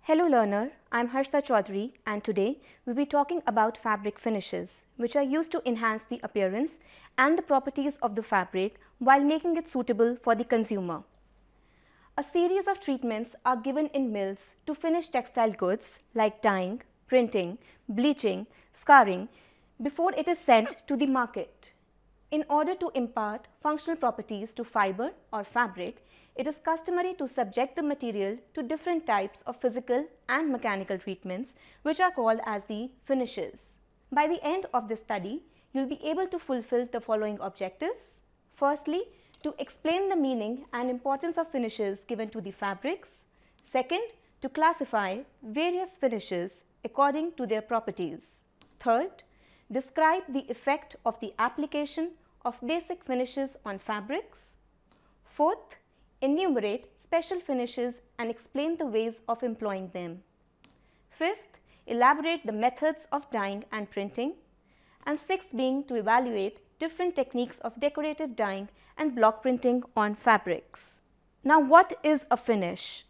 Hello learner, I'm Harshita Chaudhary and today we'll be talking about fabric finishes which are used to enhance the appearance and the properties of the fabric while making it suitable for the consumer. A series of treatments are given in mills to finish textile goods like dyeing, printing, bleaching, scarring before it is sent to the market. In order to impart functional properties to fiber or fabric, it is customary to subject the material to different types of physical and mechanical treatments which are called as the finishes. By the end of this study, you will be able to fulfill the following objectives. Firstly, to explain the meaning and importance of finishes given to the fabrics. Second, to classify various finishes according to their properties. Third, describe the effect of the application of basic finishes on fabrics. Fourth, enumerate special finishes and explain the ways of employing them. Fifth, elaborate the methods of dyeing and printing. And sixth being to evaluate different techniques of decorative dyeing and block printing on fabrics. Now, what is a finish?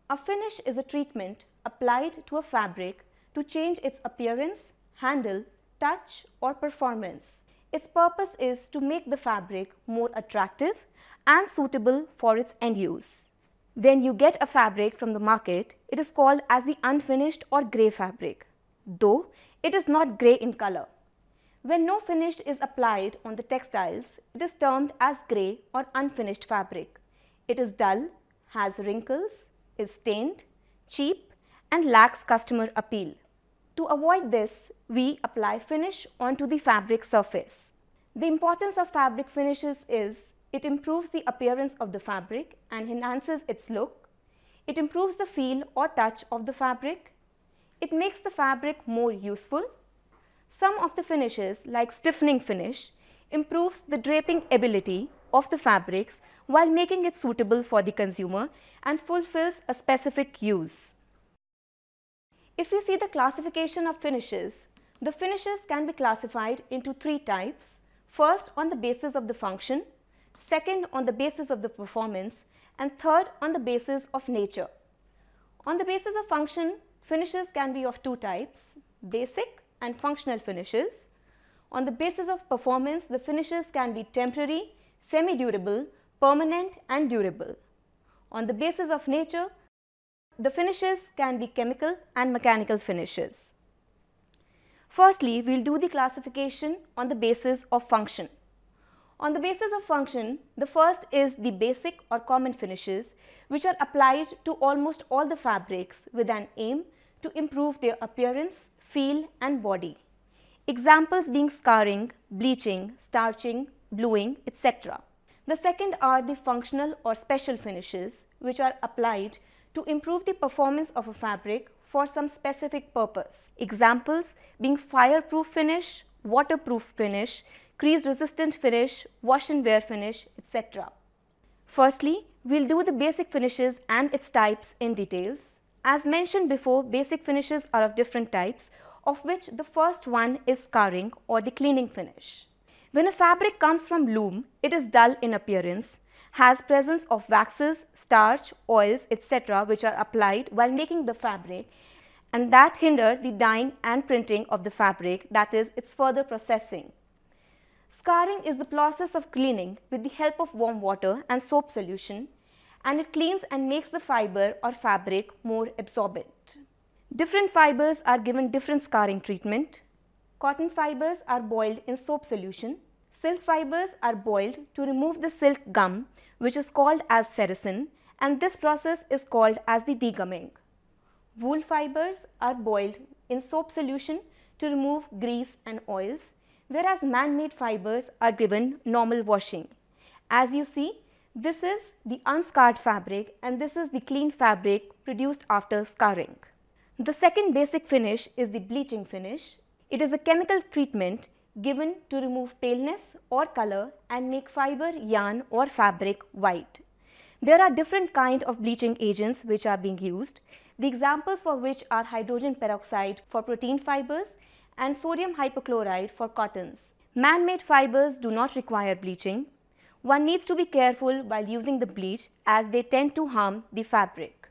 A finish is a treatment applied to a fabric to change its appearance, handle, touch or performance. Its purpose is to make the fabric more attractive and suitable for its end use. When you get a fabric from the market, it is called as the unfinished or grey fabric, though it is not grey in color. When no finish is applied on the textiles, it is termed as grey or unfinished fabric. It is dull, has wrinkles, is stained, cheap and lacks customer appeal. To avoid this, we apply finish onto the fabric surface. The importance of fabric finishes is it improves the appearance of the fabric and enhances its look. It improves the feel or touch of the fabric. It makes the fabric more useful. Some of the finishes, like stiffening finish, improves the draping ability of the fabrics while making it suitable for the consumer and fulfills a specific use. If we see the classification of finishes, the finishes can be classified into three types. First, on the basis of the function, second, on the basis of the performance, and third, on the basis of nature. On the basis of function, finishes can be of two types, basic and functional finishes. On the basis of performance, the finishes can be temporary, semi-durable, permanent and durable. On the basis of nature, the finishes can be chemical and mechanical finishes. Firstly, we will do the classification on the basis of function. On the basis of function, the first is the basic or common finishes which are applied to almost all the fabrics with an aim to improve their appearance, feel and body. Examples being scarring, bleaching, starching, bluing, etc. The second are the functional or special finishes which are applied to improve the performance of a fabric for some specific purpose. Examples being fireproof finish, waterproof finish, crease resistant finish, wash and wear finish, etc. Firstly, we will do the basic finishes and its types in details. As mentioned before, basic finishes are of different types, of which the first one is scarring or the cleaning finish. When a fabric comes from loom, it is dull in appearance, has presence of waxes, starch, oils, etc. which are applied while making the fabric and that hinder the dyeing and printing of the fabric, that is its further processing. Scarring is the process of cleaning with the help of warm water and soap solution, and it cleans and makes the fiber or fabric more absorbent. Different fibers are given different scarring treatment. Cotton fibers are boiled in soap solution. Silk fibers are boiled to remove the silk gum, which is called as sericin, and this process is called as the degumming. Wool fibers are boiled in soap solution to remove grease and oils, whereas man-made fibers are given normal washing. As you see, this is the unscarred fabric and this is the clean fabric produced after scarring. The second basic finish is the bleaching finish. It is a chemical treatment given to remove paleness or color and make fiber, yarn or fabric white. There are different kinds of bleaching agents which are being used. The examples for which are hydrogen peroxide for protein fibers and sodium hypochlorite for cottons. Man-made fibers do not require bleaching. One needs to be careful while using the bleach as they tend to harm the fabric.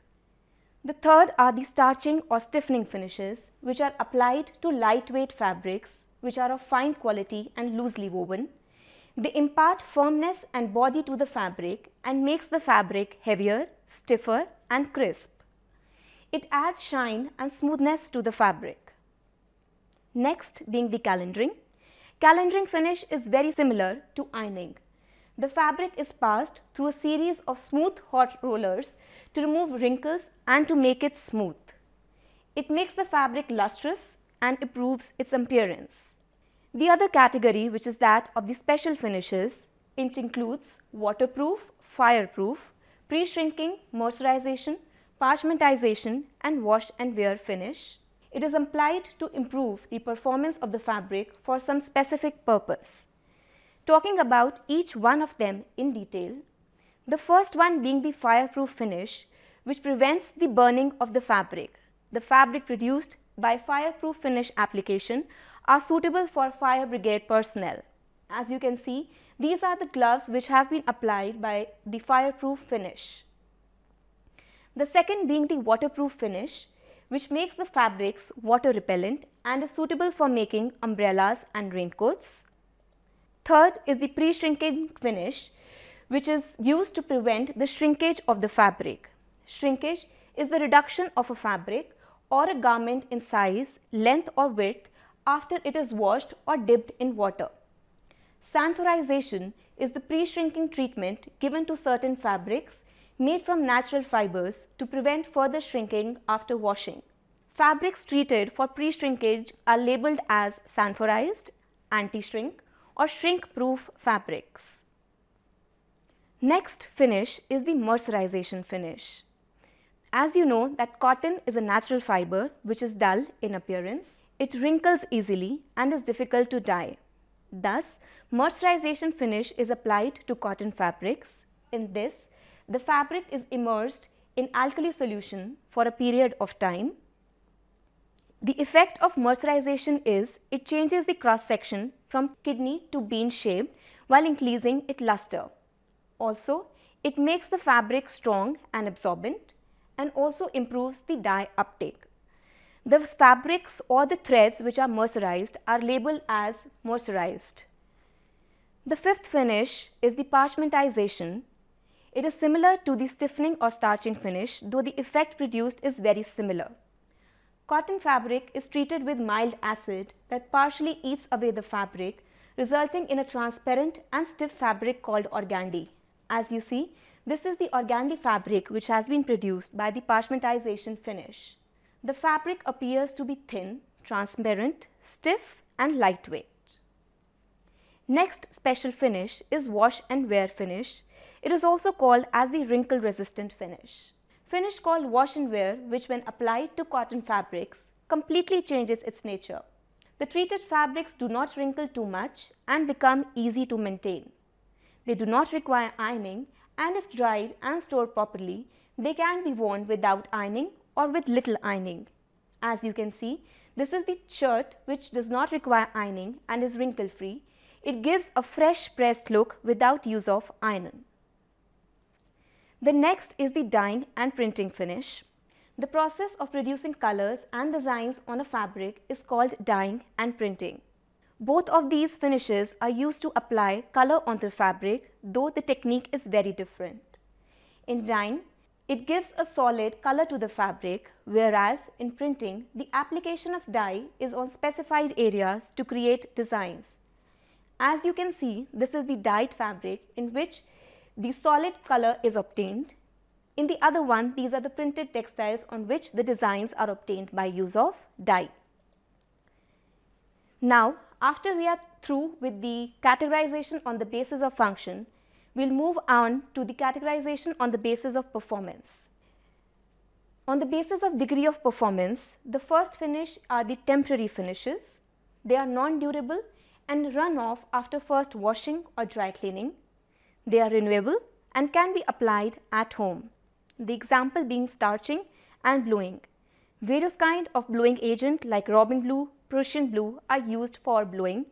The third are the starching or stiffening finishes, which are applied to lightweight fabrics which are of fine quality and loosely woven. They impart firmness and body to the fabric and makes the fabric heavier, stiffer and crisp. It adds shine and smoothness to the fabric. Next being the calendering. Calendering finish is very similar to ironing. The fabric is passed through a series of smooth hot rollers to remove wrinkles and to make it smooth. It makes the fabric lustrous and improves its appearance. The other category, which is that of the special finishes, it includes waterproof, fireproof, pre-shrinking, mercerization, parchmentization and wash and wear finish. It is applied to improve the performance of the fabric for some specific purpose. Talking about each one of them in detail, the first one being the fireproof finish, which prevents the burning of the fabric. The fabric produced by fireproof finish application are suitable for fire brigade personnel. As you can see, these are the gloves which have been applied by the fireproof finish. The second being the waterproof finish, which makes the fabrics water repellent and is suitable for making umbrellas and raincoats. Third is the pre-shrinking finish, which is used to prevent the shrinkage of the fabric. Shrinkage is the reduction of a fabric or a garment in size, length or width after it is washed or dipped in water. Sanforization is the pre-shrinking treatment given to certain fabrics made from natural fibers to prevent further shrinking after washing. Fabrics treated for pre-shrinkage are labeled as sanforized, anti-shrink or shrink-proof fabrics. Next finish is the mercerization finish. As you know that cotton is a natural fiber which is dull in appearance. It wrinkles easily and is difficult to dye. Thus, mercerization finish is applied to cotton fabrics. In this, the fabric is immersed in alkali solution for a period of time. The effect of mercerization is it changes the cross section from kidney to bean shaped while increasing its luster. Also, it makes the fabric strong and absorbent and also improves the dye uptake. The fabrics or the threads which are mercerized are labeled as mercerized. The fifth finish is the parchmentization. It is similar to the stiffening or starching finish, though the effect produced is very similar. Cotton fabric is treated with mild acid that partially eats away the fabric, resulting in a transparent and stiff fabric called organdy. As you see, this is the organdy fabric which has been produced by the parchmentization finish. The fabric appears to be thin, transparent, stiff and lightweight. Next special finish is wash and wear finish. It is also called as the wrinkle resistant finish. Finish called wash and wear, which when applied to cotton fabrics completely changes its nature. The treated fabrics do not wrinkle too much and become easy to maintain. They do not require ironing, and if dried and stored properly, they can be worn without ironing or with little ironing. As you can see, this is the shirt which does not require ironing and is wrinkle free. It gives a fresh pressed look without use of iron. The next is the dyeing and printing finish. The process of producing colors and designs on a fabric is called dyeing and printing. Both of these finishes are used to apply color on the fabric, though the technique is very different. In dyeing, it gives a solid color to the fabric, whereas in printing, the application of dye is on specified areas to create designs. As you can see, this is the dyed fabric in which the solid color is obtained. In the other one, these are the printed textiles on which the designs are obtained by use of dye. Now, after we are through with the categorization on the basis of function, we will move on to the categorization on the basis of performance. On the basis of degree of performance, the first finish are the temporary finishes. They are non-durable and run off after first washing or dry cleaning. They are renewable and can be applied at home. The example being starching and bluing. Various kinds of bluing agent like robin blue, Prussian blue are used for bluing,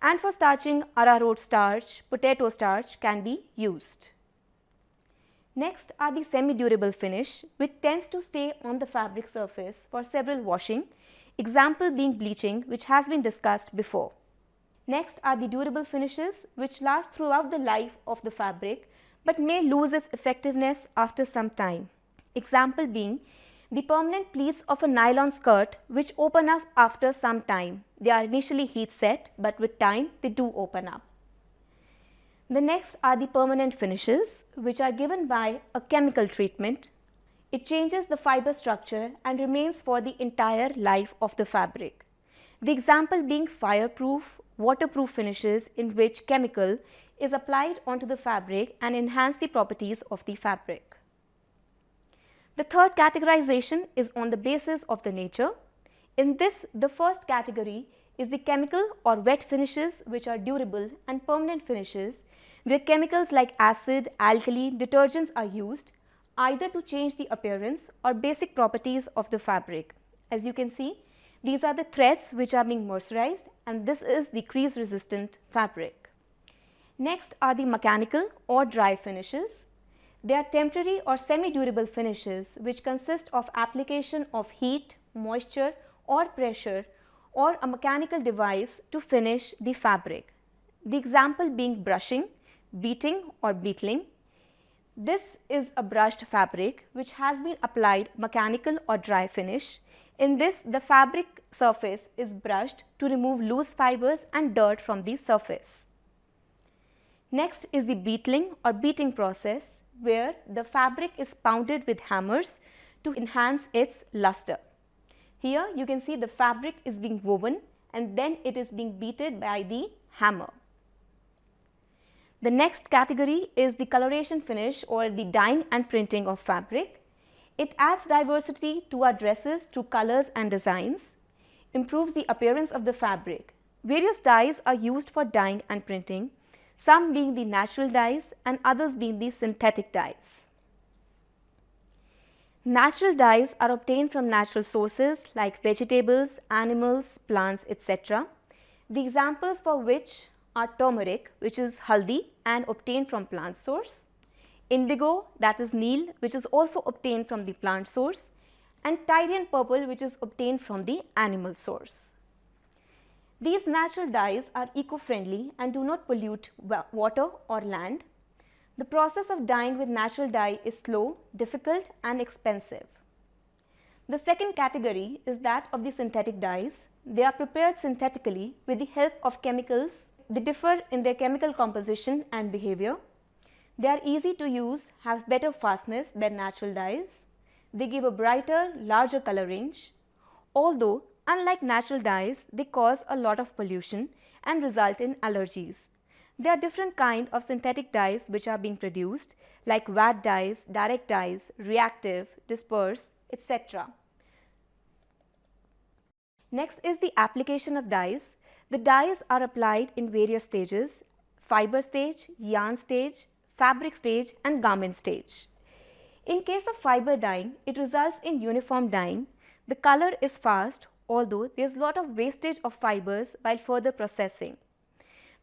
and for starching arrowroot starch, potato starch can be used. Next are the semi-durable finish, which tends to stay on the fabric surface for several washing, example being bleaching, which has been discussed before. Next are the durable finishes, which last throughout the life of the fabric but may lose its effectiveness after some time. Example being the permanent pleats of a nylon skirt, which open up after some time. They are initially heat set, but with time they do open up. The next are the permanent finishes, which are given by a chemical treatment. It changes the fiber structure and remains for the entire life of the fabric. The example being fireproof, waterproof finishes in which chemical is applied onto the fabric and enhance the properties of the fabric. The third categorization is on the basis of the nature. In this, the first category is the chemical or wet finishes, which are durable, and permanent finishes, where chemicals like acid, alkali, detergents are used either to change the appearance or basic properties of the fabric. As you can see, these are the threads which are being mercerized, and this is the crease resistant fabric. Next are the mechanical or dry finishes. They are temporary or semi-durable finishes which consist of application of heat, moisture or pressure or a mechanical device to finish the fabric. The example being brushing, beating or beetling. This is a brushed fabric which has been applied mechanical or dry finish. In this, the fabric surface is brushed to remove loose fibers and dirt from the surface. Next is the beetling or beating process, where the fabric is pounded with hammers to enhance its luster. Here you can see the fabric is being woven and then it is being beaten by the hammer. The next category is the coloration finish or the dyeing and printing of fabric. It adds diversity to our dresses through colors and designs, improves the appearance of the fabric. Various dyes are used for dyeing and printing, some being the natural dyes and others being the synthetic dyes. Natural dyes are obtained from natural sources like vegetables, animals, plants, etc. The examples for which are turmeric, which is haldi and obtained from plant source, indigo, that is neil, which is also obtained from the plant source, and Tyrian purple, which is obtained from the animal source. These natural dyes are eco-friendly and do not pollute water or land. The process of dyeing with natural dye is slow, difficult and expensive. The second category is that of the synthetic dyes. They are prepared synthetically with the help of chemicals. They differ in their chemical composition and behavior. They are easy to use, have better fastness than natural dyes. They give a brighter, larger color range. Although, unlike natural dyes, they cause a lot of pollution and result in allergies. There are different kinds of synthetic dyes which are being produced, like VAT dyes, direct dyes, reactive, disperse, etc. Next is the application of dyes. The dyes are applied in various stages: fiber stage, yarn stage, fabric stage and garment stage. In case of fiber dyeing, it results in uniform dyeing. The color is fast, although there is a lot of wastage of fibers while further processing.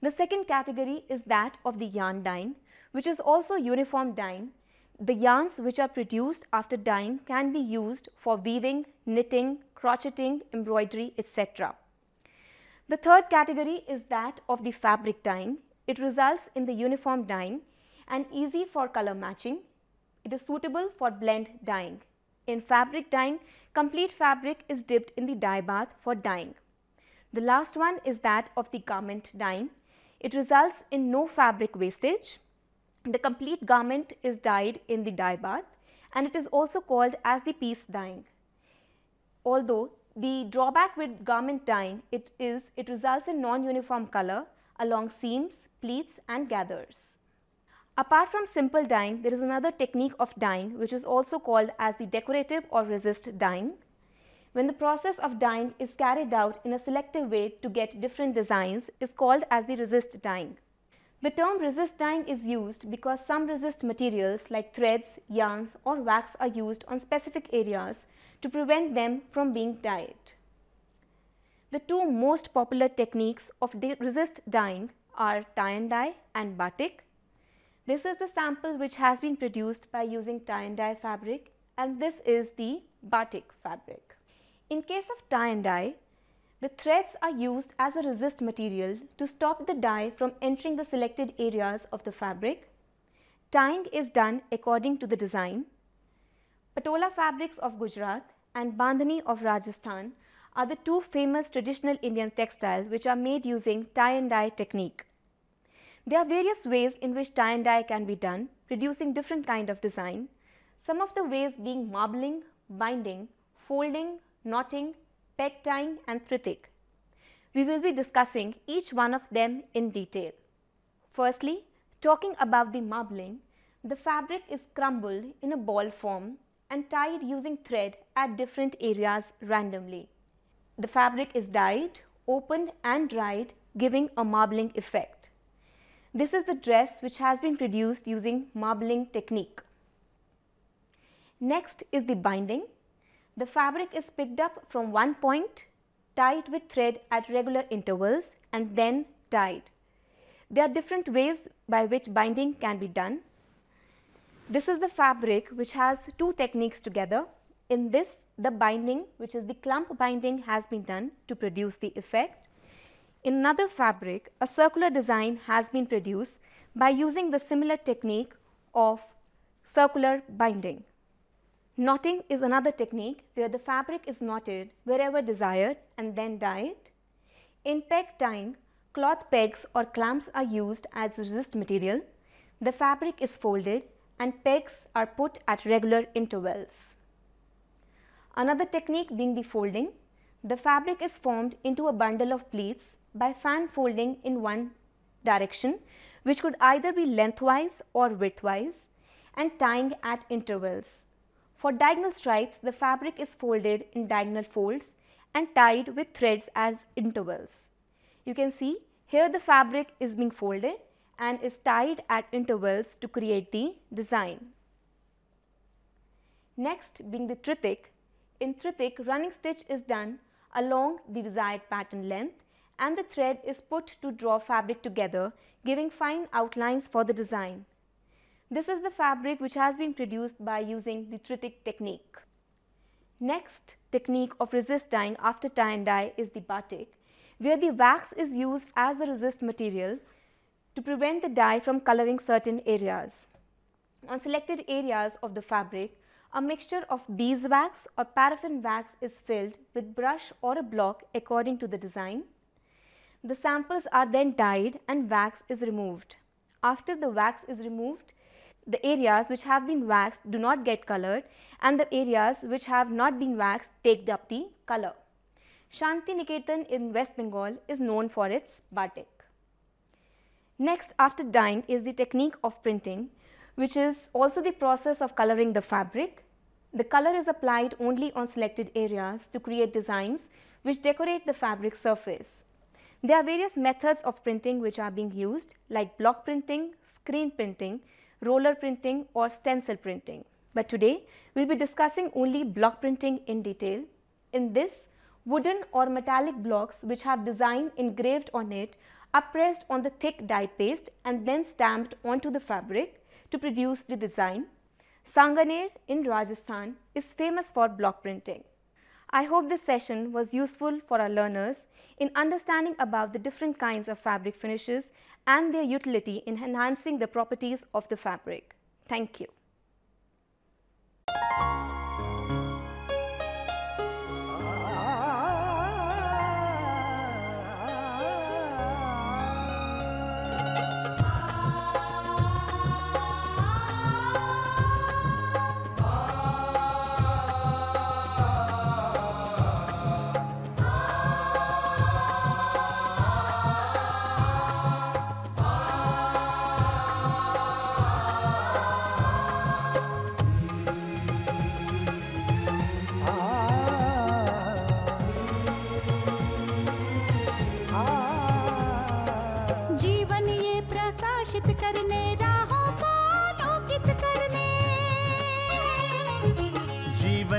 The second category is that of the yarn dyeing, which is also uniform dyeing. The yarns which are produced after dyeing can be used for weaving, knitting, crocheting, embroidery, etc. The third category is that of the fabric dyeing. It results in the uniform dyeing and easy for color matching. It is suitable for blend dyeing. In fabric dyeing, complete fabric is dipped in the dye bath for dyeing. The last one is that of the garment dyeing. It results in no fabric wastage. The complete garment is dyed in the dye bath and it is also called as the piece dyeing. Although the drawback with garment dyeing it results in non-uniform color along seams, pleats and gathers. Apart from simple dyeing, there is another technique of dyeing which is also called as the decorative or resist dyeing. When the process of dyeing is carried out in a selective way to get different designs is called as the resist dyeing. The term resist dyeing is used because some resist materials like threads, yarns or wax are used on specific areas to prevent them from being dyed. The two most popular techniques of resist dyeing are tie and dye and batik. This is the sample which has been produced by using tie and dye fabric, and this is the batik fabric. In case of tie and dye, the threads are used as a resist material to stop the dye from entering the selected areas of the fabric. Tying is done according to the design. Patola fabrics of Gujarat and Bandhani of Rajasthan are the two famous traditional Indian textiles which are made using tie and dye technique. There are various ways in which tie and dye can be done, producing different kind of design. Some of the ways being marbling, binding, folding, knotting, peg tying and tritik. We will be discussing each one of them in detail. Firstly, talking about the marbling, the fabric is crumbled in a ball form and tied using thread at different areas randomly. The fabric is dyed, opened and dried, giving a marbling effect. This is the dress which has been produced using marbling technique. Next is the binding. The fabric is picked up from one point, tied with thread at regular intervals and then tied. There are different ways by which binding can be done. This is the fabric which has two techniques together. In this, the binding, which is the clump binding, has been done to produce the effect. In another fabric, a circular design has been produced by using the similar technique of circular binding. Knotting is another technique where the fabric is knotted wherever desired and then dyed. In peg tying, cloth pegs or clamps are used as resist material. The fabric is folded and pegs are put at regular intervals. Another technique being the folding. The fabric is formed into a bundle of pleats by fan folding in one direction, which could either be lengthwise or widthwise, and tying at intervals. For diagonal stripes, the fabric is folded in diagonal folds and tied with threads as intervals. You can see here the fabric is being folded and is tied at intervals to create the design. Next being the tritik. In tritik, running stitch is done along the desired pattern length and the thread is put to draw fabric together, giving fine outlines for the design. This is the fabric which has been produced by using the tritik technique. Next technique of resist dyeing after tie and dye is the batik, where the wax is used as the resist material to prevent the dye from coloring certain areas. On selected areas of the fabric, a mixture of beeswax or paraffin wax is filled with brush or a block according to the design. The samples are then dyed and wax is removed. After the wax is removed, the areas which have been waxed do not get colored and the areas which have not been waxed take up the color. Shanti Niketan in West Bengal is known for its batik. Next, after dyeing, is the technique of printing, which is also the process of coloring the fabric. The color is applied only on selected areas to create designs which decorate the fabric surface. There are various methods of printing which are being used, like block printing, screen printing, roller printing or stencil printing. But today we will be discussing only block printing in detail. In this, wooden or metallic blocks which have design engraved on it are pressed on the thick dye paste and then stamped onto the fabric to produce the design. Sanganer in Rajasthan is famous for block printing. I hope this session was useful for our learners in understanding about the different kinds of fabric finishes and their utility in enhancing the properties of the fabric. Thank you.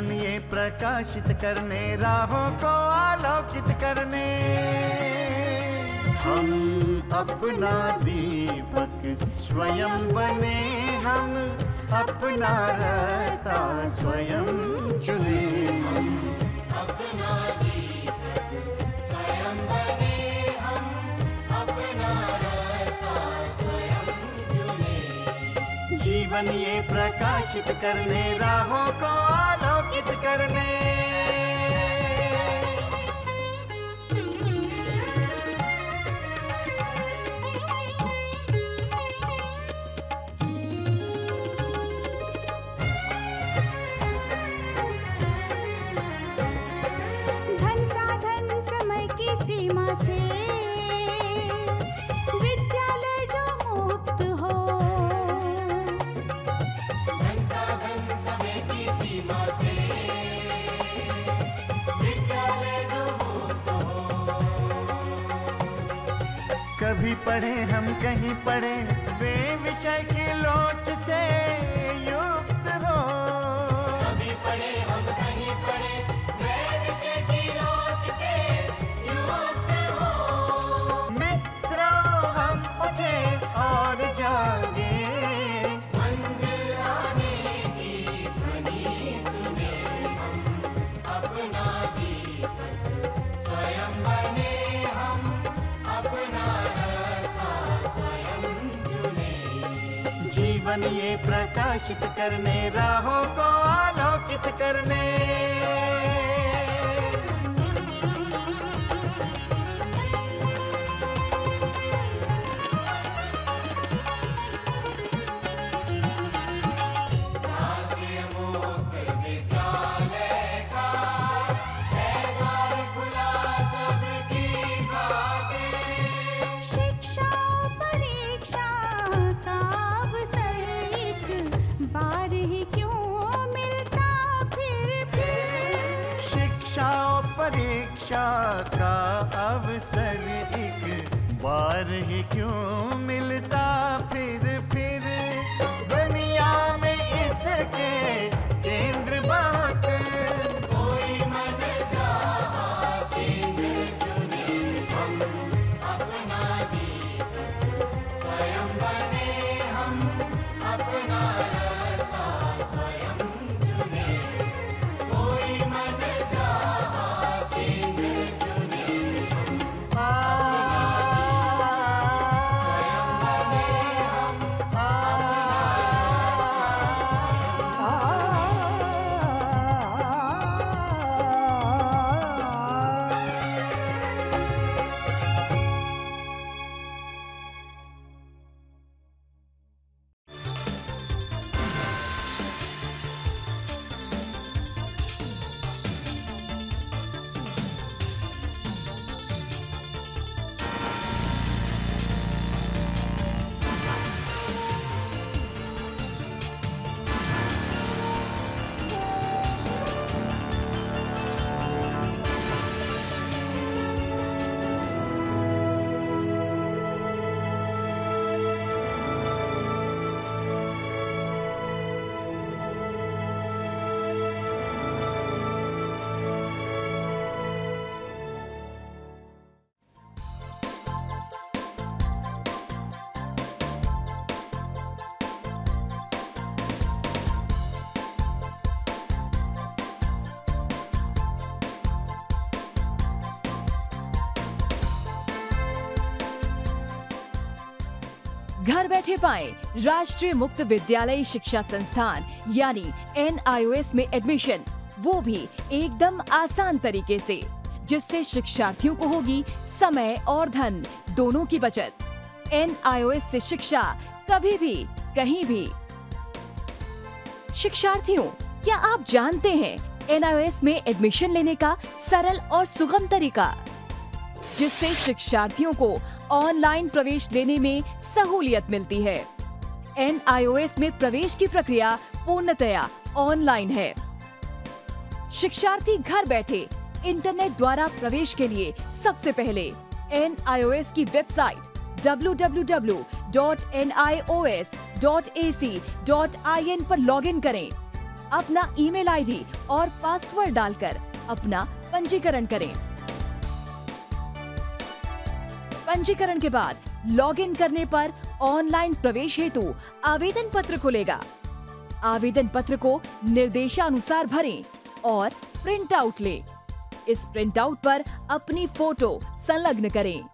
जीवन ये प्रकाशित करने राहों को आलोकित करने हम अपना दीपक स्वयं बने, हम अपना रास्ता स्वयं चुने। हम अपना दीपक स्वयं बने, हम अपना रास्ता स्वयं चुने। जीवन ये प्रकाशित करने, राहों को आलोकित करने। सीमा से विद्यालय जो मुक्त हो, धन साधन समय की सीमा से विद्यालय जो मुक्त हो। कभी पढ़े हम कहीं पढ़े, वे विषय की लोच से युक्त हो। कभी पढ़े हम कहीं पढ़े, वे विषय की लोच से और जागे, मंजिल आने की ध्वनि सुने। हम अपना दीपक स्वयं बने, हम अपना रास्ता स्वयं चुने। जीवन ये प्रकाशित करने, राहों को आलोकित करने। परीक्षा का अवसर एक बार ही क्यों मिलता फिर दुनिया में इसके केंद्र बहुत। कोई मन चाहा केंद्र चुने, हम अपना दीपक स्वयं बने, हम अपना रास्ता स्वयं चुने। कोई मन चाहा केंद्र चुने, घर बैठे पाएं राष्ट्रीय मुक्त विद्यालय शिक्षा संस्थान यानी NIOS में एडमिशन, वो भी एकदम आसान तरीके से, जिससे शिक्षार्थियों को होगी समय और धन दोनों की बचत। NIOS से शिक्षा कभी भी कहीं भी। शिक्षार्थियों, क्या आप जानते हैं NIOS में एडमिशन लेने का सरल और सुगम तरीका, जिससे शिक्षार्थियों को ऑनलाइन प्रवेश लेने में सहूलियत मिलती है। NIOS में प्रवेश की प्रक्रिया पूर्णतया ऑनलाइन है। शिक्षार्थी घर बैठे इंटरनेट द्वारा प्रवेश के लिए सबसे पहले NIOS की वेबसाइट www.nios.ac.in पर लॉगिन करें। अपना ईमेल आईडी और पासवर्ड डालकर अपना पंजीकरण करें। पंजीकरण के बाद लॉगिन करने पर ऑनलाइन प्रवेश हेतु आवेदन पत्र खुलेगा। आवेदन पत्र को निर्देशानुसार भरें और प्रिंट आउट लें। इस प्रिंट आउट पर अपनी फोटो संलग्न करें।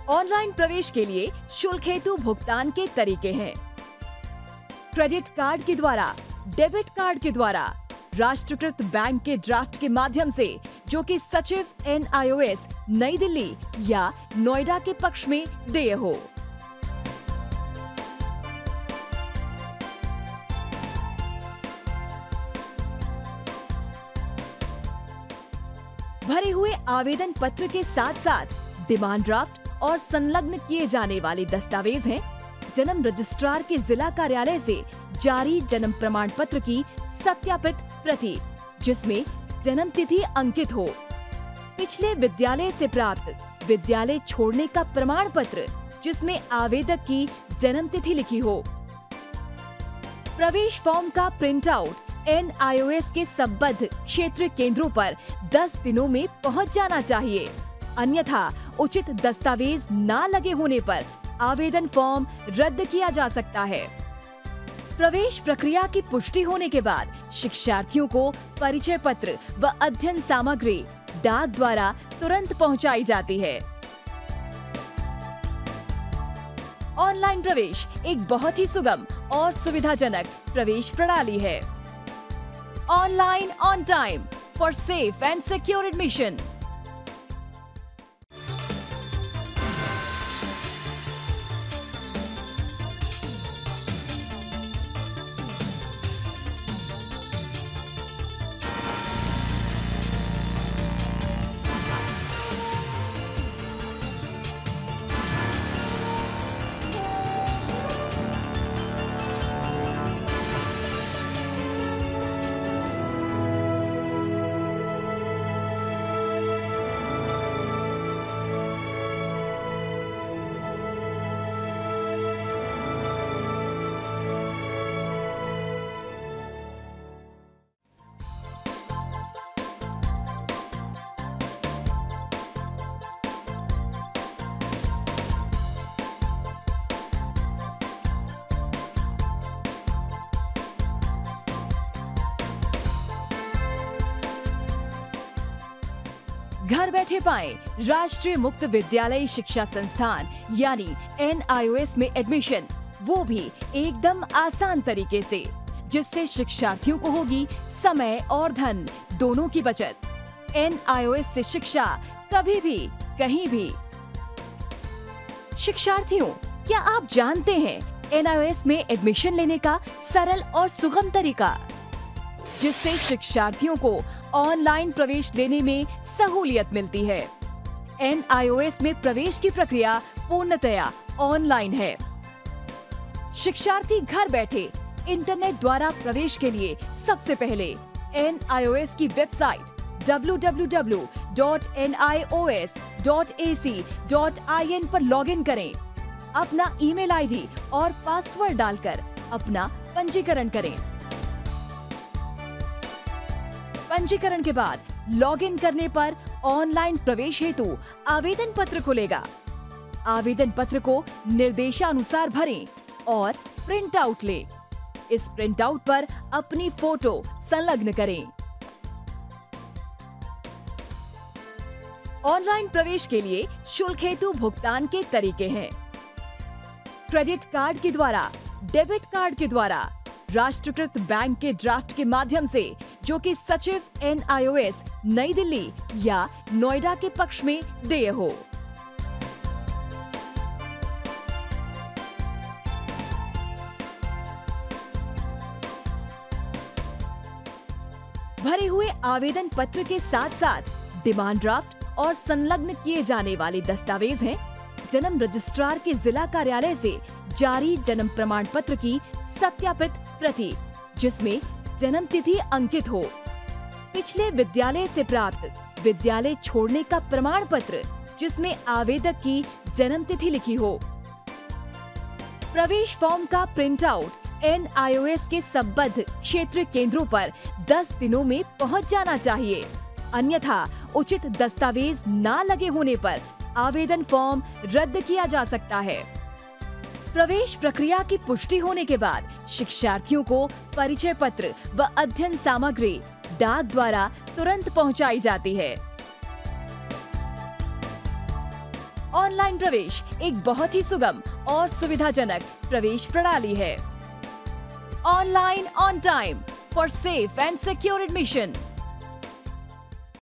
ऑनलाइन प्रवेश के लिए शुल्क हेतु भुगतान के तरीके हैं। क्रेडिट कार्ड के द्वारा, डेबिट कार्ड के द्वारा, राष्ट्रीयकृत बैंक के ड्राफ्ट के माध्यम से, जो कि सचिव NIOS नई दिल्ली या नोएडा के पक्ष में देय हो। भरे हुए आवेदन पत्र के साथ साथ डिमांड ड्राफ्ट और संलग्न किए जाने वाले दस्तावेज हैं जन्म रजिस्ट्रार के जिला कार्यालय से जारी जन्म प्रमाण पत्र की सत्यापित प्रति, जिसमें जन्म तिथि अंकित हो, पिछले विद्यालय से प्राप्त विद्यालय छोड़ने का प्रमाण पत्र जिसमें आवेदक की जन्म तिथि लिखी हो, प्रवेश फॉर्म का प्रिंट आउट NIOS के संबद्ध क्षेत्रीय केंद्रों पर 10 दिनों में पहुंच जाना चाहिए, अन्यथा उचित दस्तावेज न लगे होने पर आवेदन फॉर्म रद्द किया जा सकता है। प्रवेश प्रक्रिया की पुष्टि होने के बाद शिक्षार्थियों को परिचय पत्र व अध्ययन सामग्री डाक द्वारा तुरंत पहुंचाई जाती है। ऑनलाइन प्रवेश एक बहुत ही सुगम और सुविधाजनक प्रवेश प्रणाली है। Online on time for safe and secure admission. घर बैठे पाएं राष्ट्रीय मुक्त विद्यालय शिक्षा संस्थान यानी NIOS में एडमिशन, वो भी एकदम आसान तरीके से, जिससे शिक्षार्थियों को होगी समय और धन दोनों की बचत। NIOS से शिक्षा कभी भी कहीं भी। शिक्षार्थियों, क्या आप जानते हैं NIOS में एडमिशन लेने का सरल और सुगम तरीका, जिससे शिक्षार्थियों को ऑनलाइन प्रवेश लेने में सहूलियत मिलती है। NIOS में प्रवेश की प्रक्रिया पूर्णतया ऑनलाइन है। शिक्षार्थी घर बैठे इंटरनेट द्वारा प्रवेश के लिए सबसे पहले NIOS की वेबसाइट www.nios.ac.in पर लॉगिन करें। अपना ईमेल आईडी और पासवर्ड डालकर अपना पंजीकरण करें। पंजीकरण के बाद लॉगिन करने पर ऑनलाइन प्रवेश हेतु आवेदन पत्र खुलेगा। आवेदन पत्र को निर्देशानुसार भरें और प्रिंट आउट लें। इस प्रिंट आउट पर अपनी फोटो संलग्न करें। ऑनलाइन प्रवेश के लिए शुल्क हेतु भुगतान के तरीके हैं। क्रेडिट कार्ड के द्वारा, डेबिट कार्ड के द्वारा, राष्ट्रीयकृत बैंक के ड्राफ्ट के माध्यम से, जो कि सचिव NIOS नई दिल्ली या नोएडा के पक्ष में देय हो। भरे हुए आवेदन पत्र के साथ साथ डिमांड ड्राफ्ट और संलग्न किए जाने वाले दस्तावेज हैं जन्म रजिस्ट्रार के जिला कार्यालय से जारी जन्म प्रमाण पत्र की सत्यापित प्रति, जिसमें जन्म तिथि अंकित हो, पिछले विद्यालय से प्राप्त विद्यालय छोड़ने का प्रमाण पत्र जिसमें आवेदक की जन्म तिथि लिखी हो, प्रवेश फॉर्म का प्रिंट आउट NIOS के संबद्ध क्षेत्रीय केंद्रों पर 10 दिनों में पहुंच जाना चाहिए, अन्यथा उचित दस्तावेज न लगे होने पर आवेदन फॉर्म रद्द किया जा सकता है। प्रवेश प्रक्रिया की पुष्टि होने के बाद शिक्षार्थियों को परिचय पत्र व अध्ययन सामग्री डाक द्वारा तुरंत पहुंचाई जाती है। ऑनलाइन प्रवेश एक बहुत ही सुगम और सुविधाजनक प्रवेश प्रणाली है। Online on time for safe and secure admission.